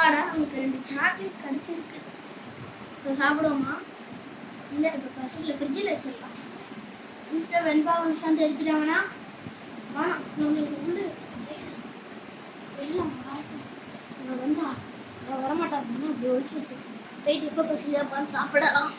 அப்பாடா நமக்கு 2 சாக்லேட் கிடைச்சிருக்கு. இப்போ சாப்பிடுவோமா? இல்லை இப்போ பசியில் ஃப்ரிட்ஜில் வச்சிடலாம். நிஷா வெண்பா நிஷாந்து எடுத்துட்டாங்கன்னா வேணாம் நம்மளுக்கு வந்து எல்லாம் மாறட்டும். நான் வந்தா நான் வரமாட்டேன் அப்படின்னா அப்படி ஒழிச்சு வச்சிருக்கேன். போயிட்டு எப்போ பசியில் உட்காந்து சாப்பிடலாம்.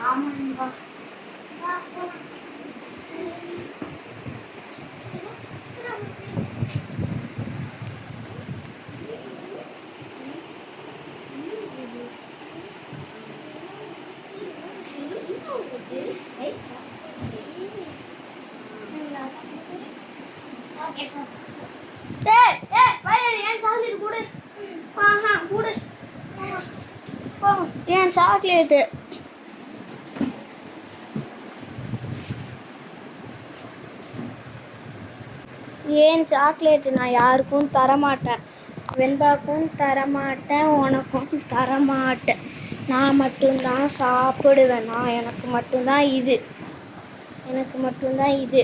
ஆமாம்பா ஏன் சாக்லேட்டு ஏன் சாக்லேட்டு நான் யாருக்கும் தரமாட்டேன். வெண்பாக்கும் தரமாட்டேன், உனக்கும் தரமாட்டேன். நான் மட்டும்தான் சாப்பிடுவேன். எனக்கு மட்டும்தான் இது. எனக்கு மட்டும்தான் இது.